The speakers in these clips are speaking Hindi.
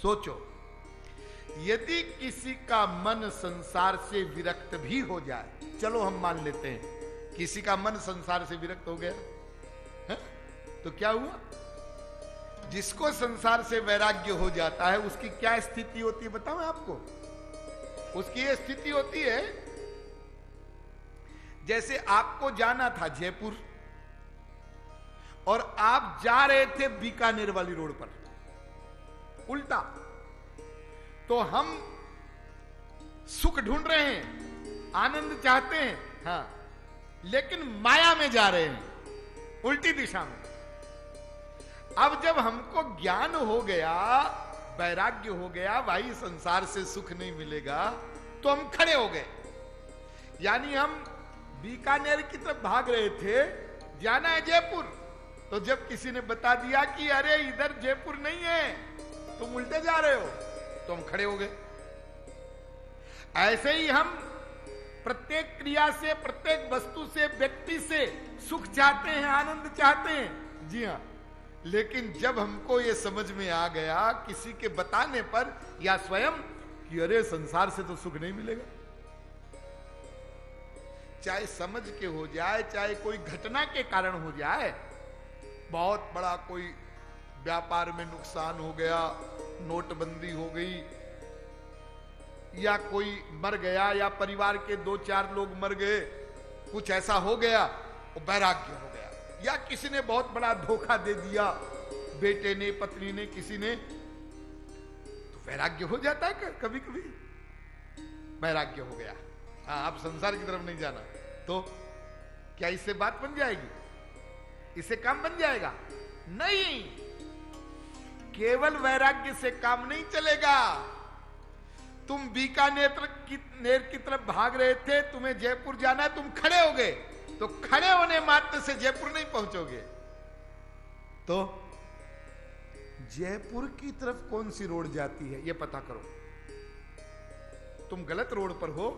सोचो, यदि किसी का मन संसार से विरक्त भी हो जाए, चलो हम मान लेते हैं किसी का मन संसार से विरक्त हो गया है? तो क्या हुआ? जिसको संसार से वैराग्य हो जाता है उसकी क्या स्थिति होती है बताऊं आपको? उसकी यह स्थिति होती है जैसे आपको जाना था जयपुर और आप जा रहे थे बीकानेर वाली रोड पर, उल्टा। तो हम सुख ढूंढ रहे हैं, आनंद चाहते हैं, हां, लेकिन माया में जा रहे हैं, उल्टी दिशा में। अब जब हमको ज्ञान हो गया, वैराग्य हो गया, भाई संसार से सुख नहीं मिलेगा, तो हम खड़े हो गए। यानी हम बीकानेर की तरफ भाग रहे थे, जाना है जयपुर। तो जब किसी ने बता दिया कि अरे इधर जयपुर नहीं है, तुम उल्टे जा रहे हो, तो हम खड़े हो गए। ऐसे ही हम प्रत्येक क्रिया से, प्रत्येक वस्तु से, व्यक्ति से सुख चाहते हैं, आनंद चाहते हैं, जी हां। लेकिन जब हमको ये समझ में आ गया किसी के बताने पर या स्वयं कि अरे संसार से तो सुख नहीं मिलेगा, चाहे समझ के हो जाए, चाहे कोई घटना के कारण हो जाए, बहुत बड़ा कोई व्यापार में नुकसान हो गया, नोटबंदी हो गई, या कोई मर गया, या परिवार के 2-4 लोग मर गए, कुछ ऐसा हो गया, वो वैराग्य हो गया, या किसी ने बहुत बड़ा धोखा दे दिया, बेटे ने, पत्नी ने, किसी ने, तो वैराग्य हो जाता है कभी कभी, वैराग्य हो गया, हाँ आप संसार की तरफ नहीं जाना। तो क्या इससे बात बन जाएगी? इससे काम बन जाएगा? नहीं, केवल वैराग्य से काम नहीं चलेगा। तुम बीकानेर की तरफ भाग रहे थे, तुम्हें जयपुर जाना है, तुम खड़े हो गए, तो खड़े होने मात्र से जयपुर नहीं पहुंचोगे। तो जयपुर की तरफ कौन सी रोड जाती है, यह पता करो। तुम गलत रोड पर हो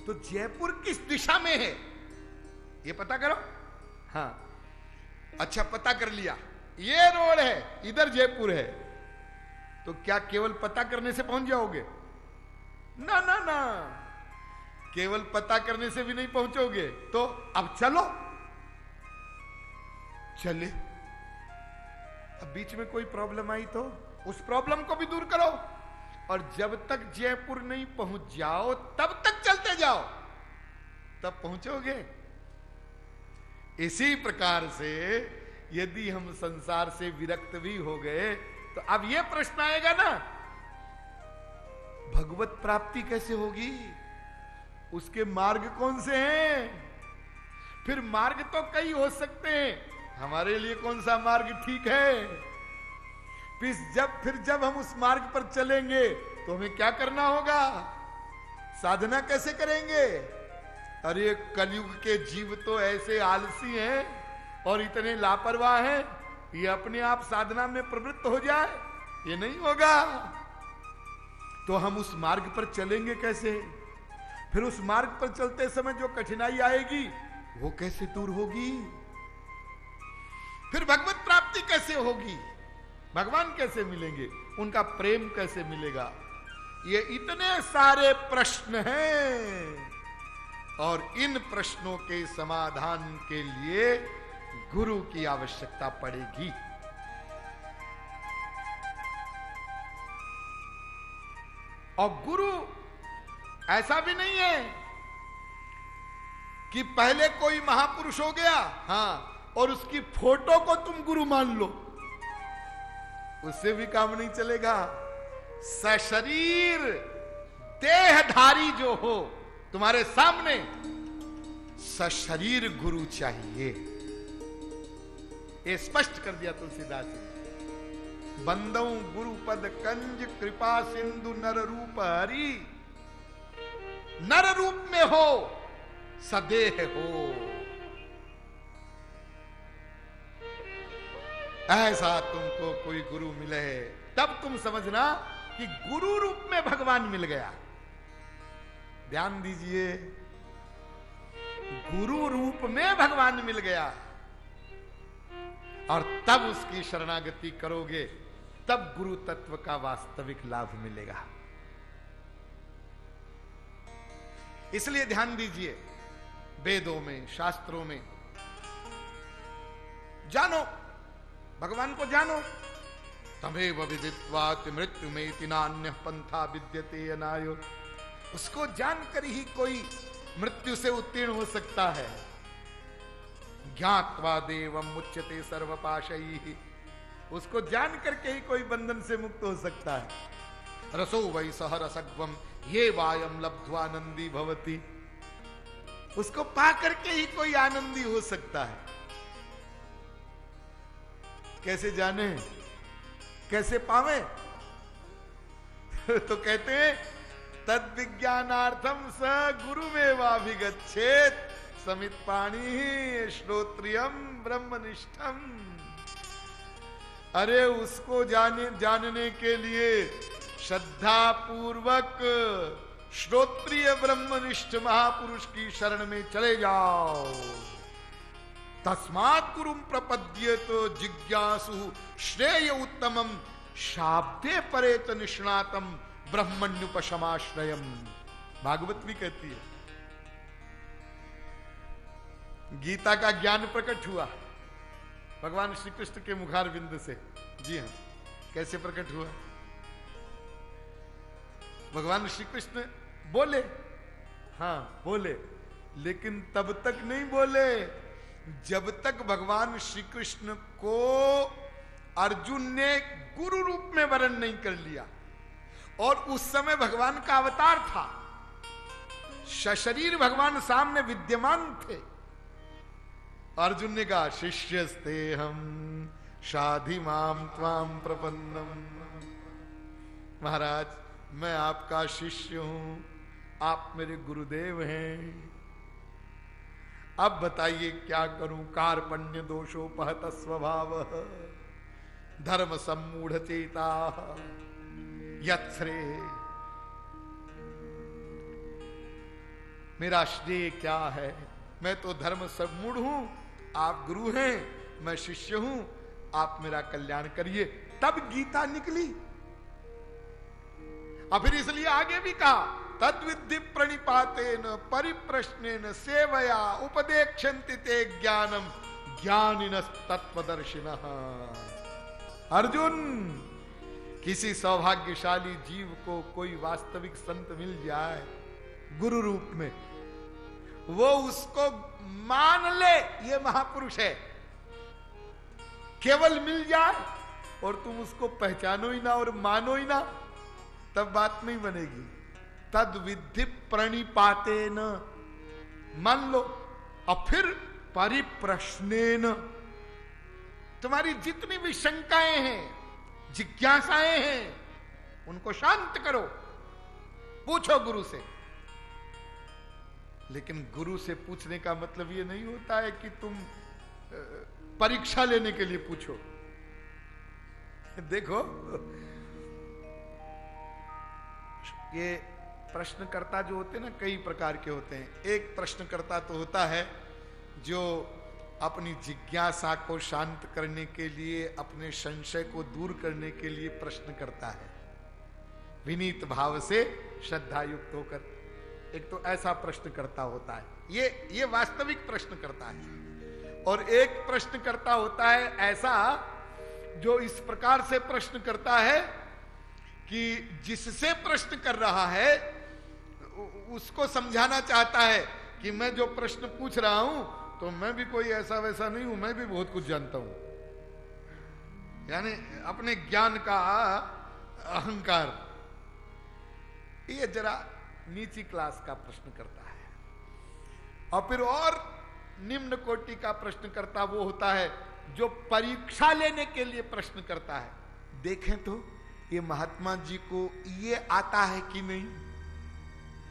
तो जयपुर किस दिशा में है, यह पता करो। हाँ, अच्छा पता कर लिया, ये रोड है, इधर जयपुर है, तो क्या केवल पता करने से पहुंच जाओगे? ना ना ना, केवल पता करने से भी नहीं पहुंचोगे। तो अब चलो, चले। अब बीच में कोई प्रॉब्लम आई तो उस प्रॉब्लम को भी दूर करो, और जब तक जयपुर नहीं पहुंच जाओ तब तक चलते जाओ, तब पहुंचोगे। इसी प्रकार से यदि हम संसार से विरक्त भी हो गए तो अब यह प्रश्न आएगा ना, भगवत प्राप्ति कैसे होगी, उसके मार्ग कौन से हैं? फिर मार्ग तो कई हो सकते हैं, हमारे लिए कौन सा मार्ग ठीक है? फिर जब हम उस मार्ग पर चलेंगे तो हमें क्या करना होगा, साधना कैसे करेंगे? अरे कलयुग के जीव तो ऐसे आलसी हैं और इतने लापरवाह हैं, ये अपने आप साधना में प्रवृत्त हो जाए, ये नहीं होगा। तो हम उस मार्ग पर चलेंगे कैसे? फिर उस मार्ग पर चलते समय जो कठिनाई आएगी वो कैसे दूर होगी? फिर भगवत प्राप्ति कैसे होगी? भगवान कैसे मिलेंगे? उनका प्रेम कैसे मिलेगा? ये इतने सारे प्रश्न हैं, और इन प्रश्नों के समाधान के लिए गुरु की आवश्यकता पड़ेगी। और गुरु ऐसा भी नहीं है कि पहले कोई महापुरुष हो गया, हां, और उसकी फोटो को तुम गुरु मान लो, उससे भी काम नहीं चलेगा। सशरीर देहधारी जो हो तुम्हारे सामने, सशरीर गुरु चाहिए। ये स्पष्ट कर दिया तुलसीदास जी। बंदौ गुरु पद कंज कृपा सिंधु नर रूप हरि, नर रूप में हो सदेह हो। ऐसा तुमको कोई गुरु मिले तब तुम समझना कि गुरु रूप में भगवान मिल गया। ध्यान दीजिए, गुरु रूप में भगवान मिल गया, और तब उसकी शरणागति करोगे तब गुरु तत्व का वास्तविक लाभ मिलेगा। इसलिए ध्यान दीजिए, वेदों में, शास्त्रों में जानो, भगवान को जानो। तमेव विदित्वाति मृत्यु में नान्य पंथा विद्यते अनायो। उसको जानकर ही कोई मृत्यु से उत्तीर्ण हो सकता है। ज्ञात्वा देवम मुच्यते सर्वपाशैः, उसको जान करके ही कोई बंधन से मुक्त हो सकता है। रसो वै सह रसग्वम ये वायम लब्ध्वानंदी भवति, उसको पा करके ही कोई आनंदी हो सकता है। कैसे जाने, कैसे पावे? तो कहते हैं तद विज्ञानार्थम स गुरुमेवाभिगच्छेत् समित पाणी श्रोत्रियम ब्रह्मनिष्ठम। अरे उसको जानने के लिए श्रद्धा पूर्वक श्रोत्रिय ब्रह्मनिष्ठ महापुरुष की शरण में चले जाओ। तस्मात् गुरुम प्रपद्येत जिज्ञासु श्रेय उत्तमम शाब्दे परेत निष्णातम ब्रह्मण्युपशमाश्रयम। भागवत भी कहती है। गीता का ज्ञान प्रकट हुआ भगवान श्री कृष्ण के मुखार बिंद से। जी हाँ, कैसे प्रकट हुआ? भगवान श्री कृष्ण बोले, हाँ बोले, लेकिन तब तक नहीं बोले जब तक भगवान श्री कृष्ण को अर्जुन ने गुरु रूप में वरण नहीं कर लिया। और उस समय भगवान का अवतार था, सशरीर भगवान सामने विद्यमान थे। अर्जुन ने कहा शिष्यस्ते हम शाधि माम त्वाम प्रपन्नम। महाराज मैं आपका शिष्य हूं, आप मेरे गुरुदेव हैं। अब बताइए क्या करूं? कार्पण्य दोषोपहत स्वभाव धर्म सम्मूढ़ चेता यत्श्रे। मेरा श्रेय क्या है? मैं तो धर्म सम्मूढ़ हूं, आप गुरु हैं, मैं शिष्य हूं, आप मेरा कल्याण करिए। तब गीता निकली। और फिर इसलिए आगे भी कहा तद्विद्धि प्रणिपातेन परिप्रश्नेन सेवया उपदेक्षन्ति ते ज्ञानम ज्ञानिनः तत्वदर्शिनः। अर्जुन, किसी सौभाग्यशाली जीव को कोई वास्तविक संत मिल जाए गुरु रूप में, वो उसको मान ले ये महापुरुष है। केवल मिल जाए और तुम उसको पहचानो ही ना और मानो ही ना, तब बात नहीं बनेगी। तद विधि प्रणिपातेन, मान लो, और फिर परिप्रश्नेन, तुम्हारी जितनी भी शंकाएं हैं, जिज्ञासाएं हैं, उनको शांत करो, पूछो गुरु से। लेकिन गुरु से पूछने का मतलब ये नहीं होता है कि तुम परीक्षा लेने के लिए पूछो। देखो, ये प्रश्नकर्ता जो होते हैं ना, कई प्रकार के होते हैं। एक प्रश्नकर्ता तो होता है जो अपनी जिज्ञासा को शांत करने के लिए, अपने संशय को दूर करने के लिए प्रश्न करता है, विनीत भाव से श्रद्धा युक्त होकर। एक तो ऐसा प्रश्न करता होता है, ये वास्तविक प्रश्न करता है। और एक प्रश्न करता होता है ऐसा जो इस प्रकार से प्रश्न करता है कि जिससे प्रश्न कर रहा है उसको समझाना चाहता है कि मैं जो प्रश्न पूछ रहा हूं तो मैं भी कोई ऐसा वैसा नहीं हूं, मैं भी बहुत कुछ जानता हूं। यानी अपने ज्ञान का अहंकार, ये जरा नीची क्लास का प्रश्न करता है। और फिर और निम्न कोटि का प्रश्न करता वो होता है जो परीक्षा लेने के लिए प्रश्न करता है। देखें तो ये महात्मा जी को ये आता है कि नहीं।